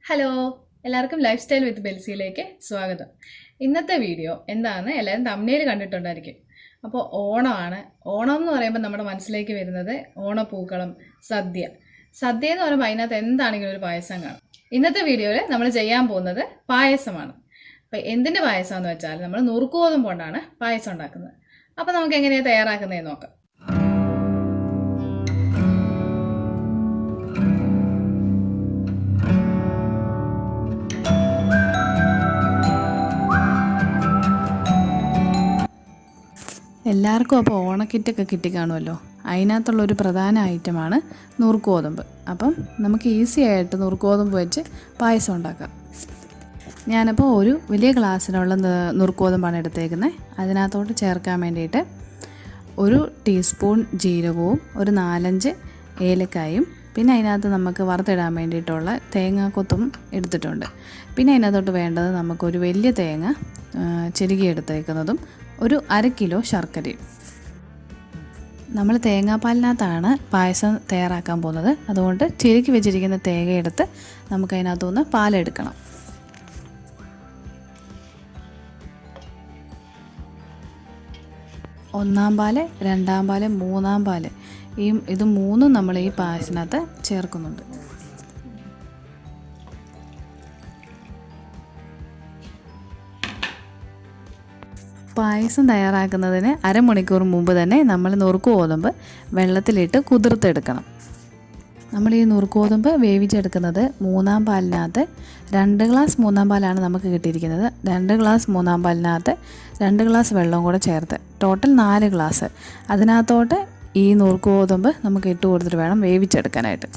Hello എല്ലാവർക്കും life style വിത്ത് ബെൽസിയിലേക്ക് സ്വാഗതം. ഇന്നത്തെ വീഡിയോ എന്താണെന്ന് എല്ലാവരും തമ്മിൽ കണ്ടിട്ടുണ്ടായിരിക്കും. അപ്പോൾ ഓണമാണ്. ഓണം എന്ന് പറയുമ്പോൾ നമ്മുടെ മനസ്സിലേക്ക് വരുന്നത് ഓണപ്പൂക്കളം, സദ്യ. സദ്യ എന്ന് പറയുമ്പോൾ അതിനകത്ത് എന്താണെങ്കിലും ഒരു പായസം കാണും. ഇന്നത്തെ വീഡിയോയിൽ നമ്മൾ ചെയ്യാൻ പോകുന്നത് പായസമാണ്. അപ്പോൾ എന്തിൻ്റെ പായസമെന്ന് വെച്ചാൽ നമ്മൾ നുറുക്ക് ഗോതമ്പ് കൊണ്ടാണ് പായസം ഉണ്ടാക്കുന്നത്. അപ്പോൾ നമുക്ക് എങ്ങനെയാണ് തയ്യാറാക്കുന്നതെന്ന് നോക്കാം. എല്ലാവർക്കും അപ്പോൾ ഓണക്കിറ്റൊക്കെ കിട്ടിക്കാണുമല്ലോ. അതിനകത്തുള്ളൊരു പ്രധാന ഐറ്റമാണ് നുറുക്ക് ഗോതമ്പ്. അപ്പം നമുക്ക് ഈസി ആയിട്ട് നുറുക്ക് ഗോതമ്പ് വെച്ച് പായസം ഉണ്ടാക്കാം. ഞാനപ്പോൾ ഒരു വലിയ ഗ്ലാസ്സിനുള്ള നുറുക്ക് ഗോതമ്പാണ് എടുത്തേക്കുന്നത്. അതിനകത്തോട്ട് ചേർക്കാൻ വേണ്ടിയിട്ട് ഒരു ടീസ്പൂൺ ജീരകവും ഒരു 4-5 ഏലക്കായും പിന്നെ അതിനകത്ത് നമുക്ക് വറുത്തിടാൻ വേണ്ടിയിട്ടുള്ള തേങ്ങാക്കൊത്തും എടുത്തിട്ടുണ്ട്. പിന്നെ അതിനകത്തോട്ട് വേണ്ടത് നമുക്കൊരു വലിയ തേങ്ങ ചെരുകി എടുത്തേക്കുന്നതും ഒരു 1/2 കിലോ ശർക്കരയും. നമ്മൾ തേങ്ങാപ്പാലിനകത്താണ് പായസം തയ്യാറാക്കാൻ പോകുന്നത്. അതുകൊണ്ട് ചെരുക്കി വെച്ചിരിക്കുന്ന തേങ്ങ എടുത്ത് നമുക്കതിനകത്തുനിന്ന് പാലെടുക്കണം. ഒന്നാം പാല്, രണ്ടാം പാല്, മൂന്നാം പാല്, ഇത് മൂന്നും നമ്മൾ ഈ പായസത്തിനകത്ത് ചേർക്കുന്നുണ്ട്. പായസം തയ്യാറാക്കുന്നതിന് അരമണിക്കൂർ മുമ്പ് തന്നെ നമ്മൾ നുറുക്ക് ഗോതമ്പ് വെള്ളത്തിലിട്ട് കുതിർത്തെടുക്കണം. നമ്മൾ ഈ നുറുക്ക് ഗോതമ്പ് വേവിച്ചെടുക്കുന്നത് മൂന്നാം പാലിനകത്ത് 2 ഗ്ലാസ് മൂന്നാം പാലാണ് നമുക്ക് കിട്ടിയിരിക്കുന്നത്. 2 ഗ്ലാസ് മൂന്നാം പാലിനകത്ത് 2 ഗ്ലാസ് വെള്ളവും കൂടെ ചേർത്ത് ടോട്ടൽ 4 ഗ്ലാസ്. അതിനകത്തോട്ട് ഈ നുറുക്ക് ഗോതമ്പ് നമുക്ക് ഇട്ട് കൊടുത്തിട്ട് വേണം വേവിച്ചെടുക്കാനായിട്ട്.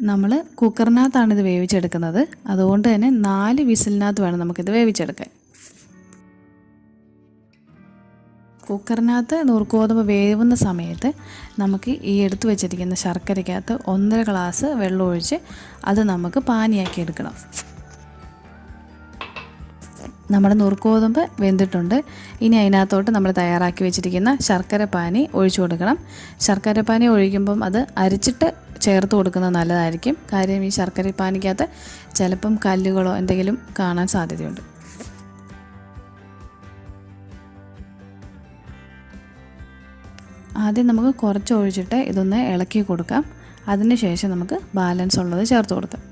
നമ്മൾ കുക്കറിനകത്താണ് ഇത് വേവിച്ചെടുക്കുന്നത്. അതുകൊണ്ട് തന്നെ 4 വിസിലിനകത്ത് വേണം നമുക്കിത് വേവിച്ചെടുക്കാൻ. കുക്കറിനകത്ത് നുറുക്ക് ഗോതമ്പ് വേവുന്ന സമയത്ത് നമുക്ക് ഈ എടുത്തു വെച്ചിരിക്കുന്ന ശർക്കരയ്ക്കകത്ത് 1.5 ഗ്ലാസ് വെള്ളം ഒഴിച്ച് അത് നമുക്ക് പാനിയാക്കി എടുക്കണം. നമ്മുടെ നുറുക്ക് ഗോതമ്പ് വെന്തിട്ടുണ്ട്. ഇനി അതിനകത്തോട്ട് നമ്മൾ തയ്യാറാക്കി വെച്ചിരിക്കുന്ന ശർക്കര പാനി ഒഴിച്ചു കൊടുക്കണം. ശർക്കര പാനി ഒഴിക്കുമ്പം അത് അരിച്ചിട്ട് ചേർത്ത് കൊടുക്കുന്നത് നല്ലതായിരിക്കും. കാര്യം ഈ ശർക്കര പാനിക്കകത്ത് ചിലപ്പം കല്ലുകളോ എന്തെങ്കിലും കാണാൻ സാധ്യതയുണ്ട്. ആദ്യം നമുക്ക് കുറച്ച് ഒഴിച്ചിട്ട് ഇതൊന്ന് ഇളക്കി കൊടുക്കാം. അതിന് ശേഷം നമുക്ക് ബാലൻസ് ഉള്ളത് ചേർത്ത് കൊടുക്കാം.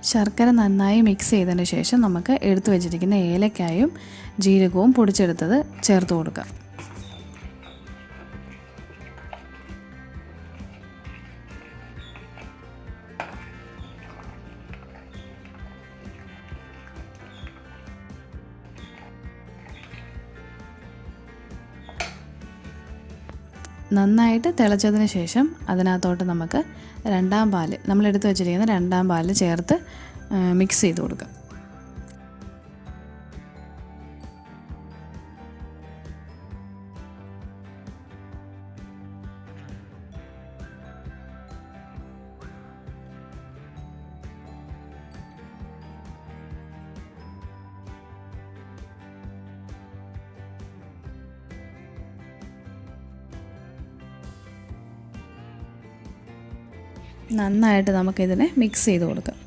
ശർക്കര നന്നായി മിക്സ് ചെയ്തതിന് ശേഷം നമുക്ക് എടുത്തു വെച്ചിരിക്കുന്ന ഏലക്കായും ജീരകവും പൊടിച്ചെടുത്തത് ചേർത്ത് കൊടുക്കാം. നന്നായിട്ട് തിളച്ചതിന് ശേഷം അതിനകത്തോട്ട് നമുക്ക് രണ്ടാം പാല്, നമ്മളെടുത്ത് വെച്ചിരിക്കുന്ന രണ്ടാം പാല് ചേർത്ത് മിക്സ് ചെയ്ത് കൊടുക്കാം. നന്നായിട്ട് നമുക്കിതിനെ മിക്സ് ചെയ്ത് കൊടുക്കാം.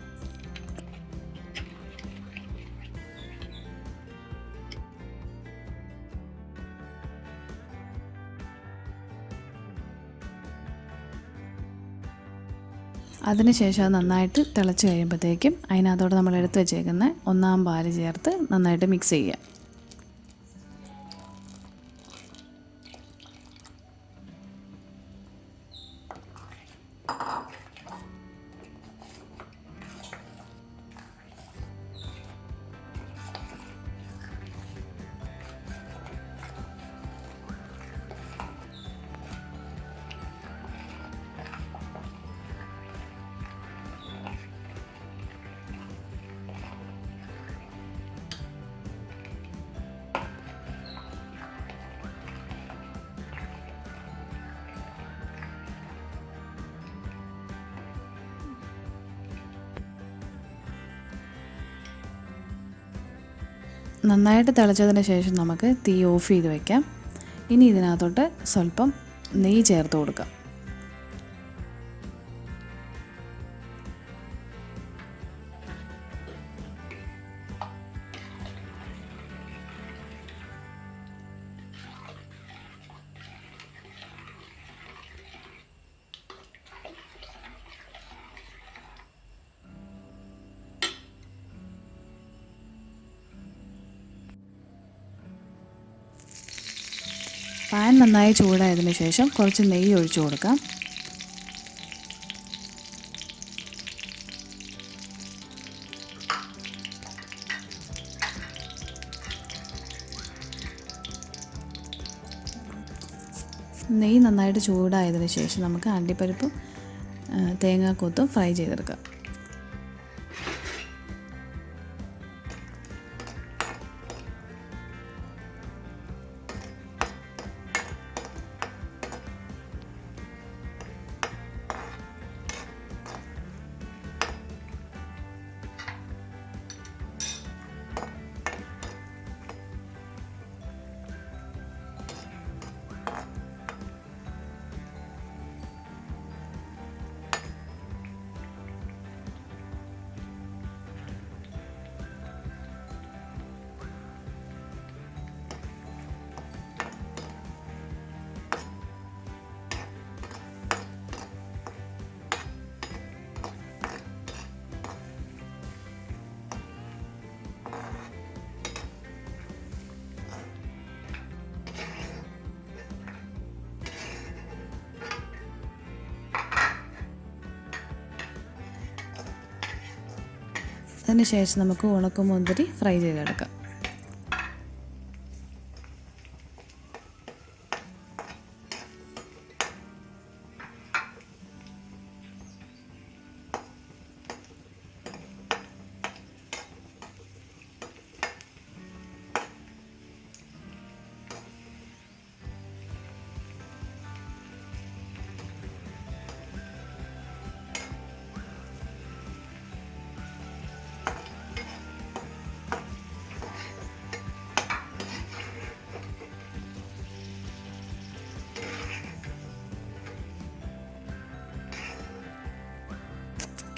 അതിനുശേഷം അത് നന്നായിട്ട് തിളച്ച് കഴിയുമ്പോഴത്തേക്കും അതിനകത്തോട്ട് നമ്മൾ എടുത്ത് വെച്ചേക്കുന്ന ഒന്നാം പാല് ചേർത്ത് നന്നായിട്ട് മിക്സ് ചെയ്യുക. നന്നായിട്ട് തിളച്ചതിന് ശേഷം നമുക്ക് തീ ഓഫ് ചെയ്ത് വയ്ക്കാം. ഇനി ഇതിനകത്തോട്ട് സ്വല്പം നെയ്യ് ചേർത്ത് കൊടുക്കാം. പാൻ നന്നായി ചൂടായതിനു ശേഷം കുറച്ച് നെയ്യ് ഒഴിച്ചു കൊടുക്കാം. നെയ്യ് നന്നായിട്ട് ചൂടായതിനു ശേഷം നമുക്ക് അണ്ടിപ്പരിപ്പും തേങ്ങാക്കൊത്തും ഫ്രൈ ചെയ്തെടുക്കാം. അതിന് ശേഷം നമുക്ക് ഉണക്കമുന്തിരി ഫ്രൈ ചെയ്തെടുക്കാം.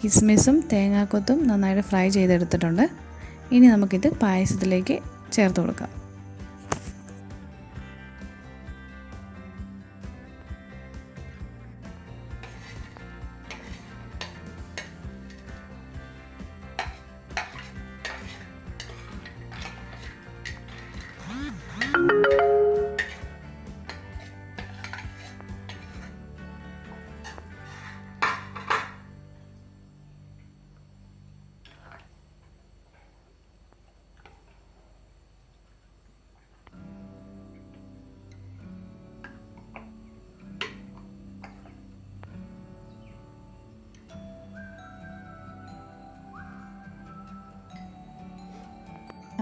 കിസ്മിസും തേങ്ങാക്കൊത്തും നന്നായിട്ട് ഫ്രൈ ചെയ്തെടുത്തിട്ടുണ്ട്. ഇനി നമുക്കിത് പായസത്തിലേക്ക് ചേർത്ത് കൊടുക്കാം.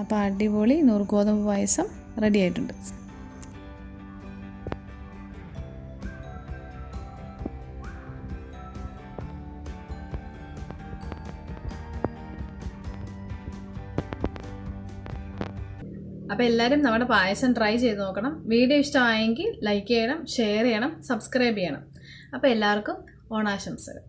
അപ്പോൾ അടിപൊളി നൂറുക്ക് ഗോതമ്പ് പായസം റെഡി ആയിട്ടുണ്ട്. അപ്പോൾ എല്ലാവരും നമ്മുടെ പായസം ട്രൈ ചെയ്ത് നോക്കണം. വീഡിയോ ഇഷ്ടമായെങ്കിൽ ലൈക്ക് ചെയ്യണം, ഷെയർ ചെയ്യണം, സബ്സ്ക്രൈബ് ചെയ്യണം. അപ്പോൾ എല്ലാവർക്കും ഓണാശംസകൾ.